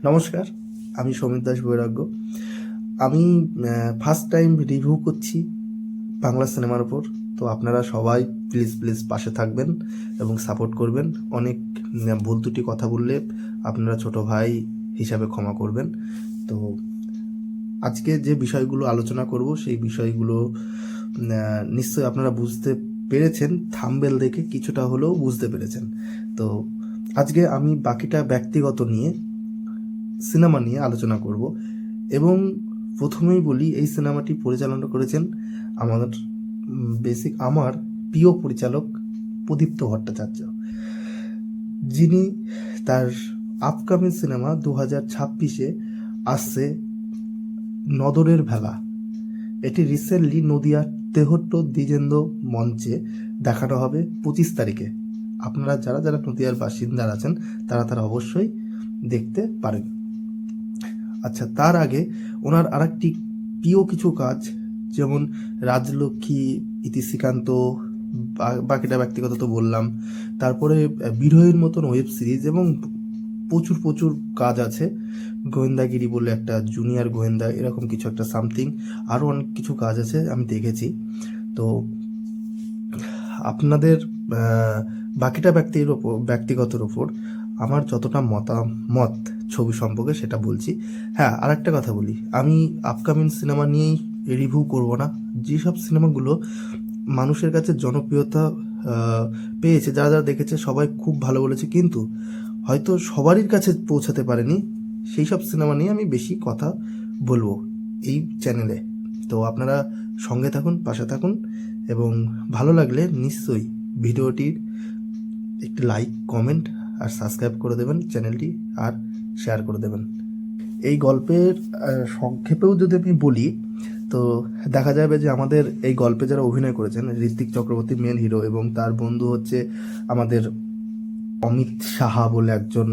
নমস্কার, আমি সমীর দাস বৈরাগ্য। আমি ফার্স্ট টাইম রিভিউ করছি বাংলা সিনেমার ওপর। তো আপনারা সবাই প্লিজ প্লিজ পাশে থাকবেন এবং সাপোর্ট করবেন। অনেক ভুল ত্রুটি কথা বললে আপনারা ছোট ভাই হিসাবে ক্ষমা করবেন। তো আজকে যে বিষয়গুলো আলোচনা করব সেই বিষয়গুলো নিশ্চয়ই আপনারা বুঝতে পেরেছেন, থাম্বনেল দেখে কিছুটা হলেও বুঝতে পেরেছেন। তো আজকে আমি বাকিটা ব্যক্তিগত নিয়ে সিনেমা নিয়ে আলোচনা করব। এবং প্রথমেই বলি, এই সিনেমাটি পরিচালনা করেছেন আমার প্রিয় পরিচালক প্রদীপ্ত ভট্টাচার্য, যিনি তার আপকামিং সিনেমা 2026-এ আসছে নদরের ভেলা। এটি রিসেন্টলি নদিয়ার তেহট্ট দ্বিজেন্দ্র মঞ্চে দেখানো হবে 25 তারিখে। আপনারা যারা যারা নদিয়ার বাসিন্দা আছেন তারা অবশ্যই দেখতে পারেন। আচ্ছা, তার আগে ওনার আরেকটি প্রিয় কিছু কাজ, যেমন রাজলক্ষ্মী, ইতি শ্রীকান্ত, বাকিটা ব্যক্তিগত তো বললাম, তারপরে বিরহের মতন ওয়েব সিরিজ এবং প্রচুর প্রচুর কাজ আছে। গোয়েন্দাগিরি বলে একটা, জুনিয়র গোয়েন্দা, এরকম কিছু একটা সামথিং, আরও অনেক কিছু কাজ আছে আমি দেখেছি। তো আপনাদের বাকিটা ব্যক্তিগতর ওপর আমার যতটা মতামত ছবি সম্পর্কে সেটা বলছি। হ্যাঁ, আর একটা কথা বলি, আমি আপকামিং সিনেমা নিয়েই রিভিউ করব না। যেসব সিনেমাগুলো মানুষের কাছে জনপ্রিয়তা পেয়েছে, যারা যারা দেখেছে সবাই খুব ভালো বলেছে, কিন্তু হয়তো সবারই কাছে পৌঁছাতে পারেনি, সেই সব সিনেমা নিয়ে আমি বেশি কথা বলবো এই চ্যানেলে। তো আপনারা সঙ্গে থাকুন, পাশে থাকুন, এবং ভালো লাগলে নিশ্চয়ই ভিডিওটির একটি লাইক, কমেন্ট আর সাবস্ক্রাইব করে দেবেন চ্যানেলটি, আর শেয়ার করে দেবেন। এই গল্পের সংক্ষেপেও যদি আমি বলি, তো দেখা যাবে যে আমাদের এই গল্পে যারা অভিনয় করেছেন, ঋত্বিক চক্রবর্তী মেন হিরো, এবং তার বন্ধু হচ্ছে আমাদের অমিত সাহা বলে একজন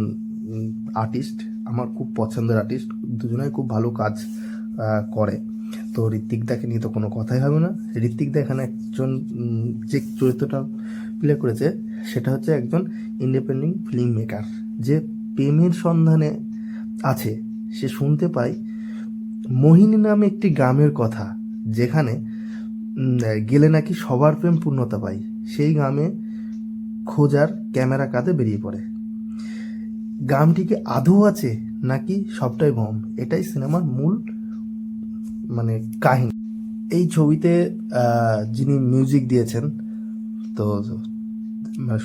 আর্টিস্ট, আমার খুব পছন্দের আর্টিস্ট। দুজনেই খুব ভালো কাজ করে। তো ঋত্বিক দাকে নিয়ে তো কোনো কথাই হবে না। ঋত্বিক দা এখানে একজন যে চরিত্রটা প্লে করেছে সেটা হচ্ছে একজন ইন্ডিপেন্ডেন্ট ফিল্ম মেকার, যে প্রেমের সন্ধানে আছে। সে শুনতে পায় মোহিনী নামে একটি গ্রামের কথা, যেখানে গেলে নাকি সবার প্রেম পূর্ণতা পায়। সেই গ্রামে খোঁজার ক্যামেরা কাঁধে বেরিয়ে পড়ে। গ্রামটিকে আদৌ আছে নাকি সবটাই ভ্রম, এটাই সিনেমার মূল কাহিনী। এই ছবিতে যিনি মিউজিক দিয়েছেন, তো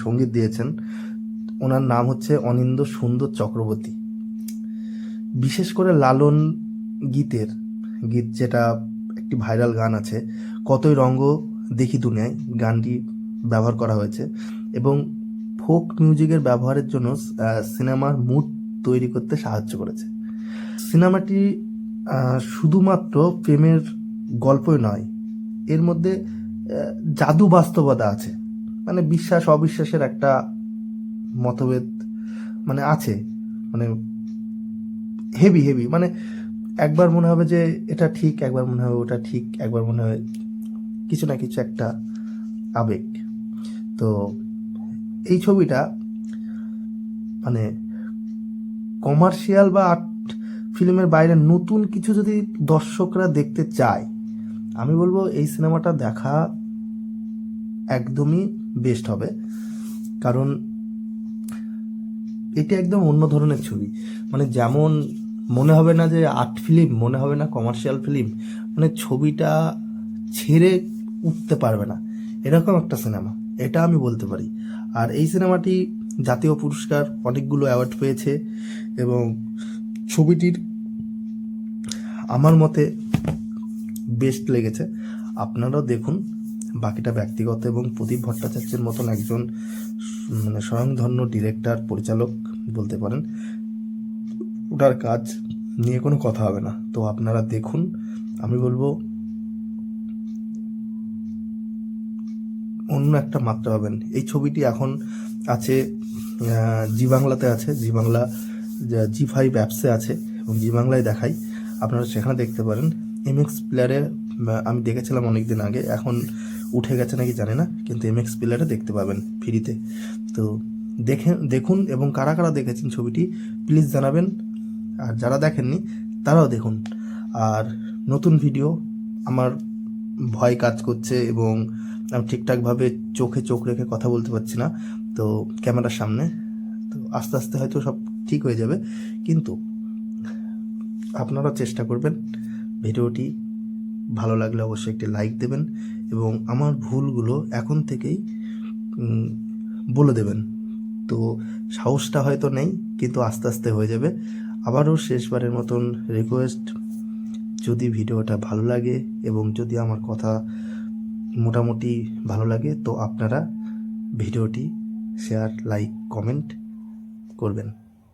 সঙ্গীত দিয়েছেন, ওনার নাম হচ্ছে অনিন্দ্য সুন্দর চক্রবর্তী। বিশেষ করে লালন গীত, যেটা একটি ভাইরাল গান আছে, কতই রঙ্গ দেখি দুনিয়ায়, গানটি ব্যবহার করা হয়েছে, এবং ফোক মিউজিকের ব্যবহারের জন্য সিনেমার মুড তৈরি করতে সাহায্য করেছে। সিনেমাটি শুধুমাত্র প্রেমের গল্পই নয়, এর মধ্যে জাদু বাস্তবতা আছে, বিশ্বাস অবিশ্বাসের একটা মতভেদ আছে, হেভি হেভি, একবার মনে হবে যে এটা ঠিক, একবার মনে হবে ওটা ঠিক, একবার মনে হয় কিছু না কিছু একটা আবেগ। তো এই ছবিটা কমার্শিয়াল বা আর্ট ফিল্মের বাইরে নতুন কিছু যদি দর্শকরা দেখতে চায়, আমি বলবো এই সিনেমাটা দেখা একদমই বেস্ট হবে। কারণ এটি একদম অন্য ধরনের ছবি, যেমন মনে হবে না যে আর্ট ফিল্ম, মনে হবে না কমার্শিয়াল ফিল্ম, ছবিটা ছেড়ে উঠতে পারবে না, এরকম একটা সিনেমা, এটা আমি বলতে পারি। আর এই সিনেমাটি জাতীয় পুরস্কার অনেকগুলো অ্যাওয়ার্ড পেয়েছে, এবং ছবিটির আমার মতে বেস্ট লেগেছে। আপনারাও দেখুন। বাকিটা ব্যক্তিগত, এবং প্রদীপ ভট্টাচার্যের মতন একজন স্বয়ংধন্য ডিরেক্টর, পরিচালক বলতে পারেন, ওটার কাজ নিয়ে কোনো কথা হবে না। তো আপনারা দেখুন, আমি বলবো অন্য একটা মাত্রা পাবেন। এই ছবিটি এখন আছে জি বাংলাতে আছে, জি বাংলা, জি5 অ্যাপসে আছে, এবং জি বাংলায় দেখাই, আপনারা সেখানে দেখতে পারেন। এমএক্স প্লেয়ারে আমি দেখেছিলাম অনেক দিন আগে, এখন উঠে গেছে নাকি জানি না, কিন্তু এমএক্স প্লেয়ারে দেখতে পাবেন ফ্রিতে। তো দেখুন, এবং কারা কারা দেখেছেন ছবিটি প্লিজ জানাবেন। আর যারা দেখেননি তারাও দেখুন। আর নতুন ভিডিও, আমার ভয় কাজ করছে এবং আমি ঠিকঠাকভাবে চোখে চোখ রেখে কথা বলতে পারছি না তো ক্যামেরার সামনে, তো আস্তে আস্তে হয়তো সব ঠিক হয়ে যাবে। কিন্তু আপনারা চেষ্টা করবেন, ভিডিওটি ভালো লাগলে অবশ্যই একটি লাইক দেবেন এবং আমার ভুলগুলো এখন থেকেই বলে দেবেন। তো সাহসটা হয়তো নেই, কিন্তু আস্তে আস্তে হয়ে যাবে। আবারও শেষবারের মতন রিকোয়েস্ট, যদি ভিডিওটা ভালো লাগে এবং যদি আমার কথা মোটামুটি ভালো লাগে তো আপনারা ভিডিওটি শেয়ার, লাইক, কমেন্ট করবেন।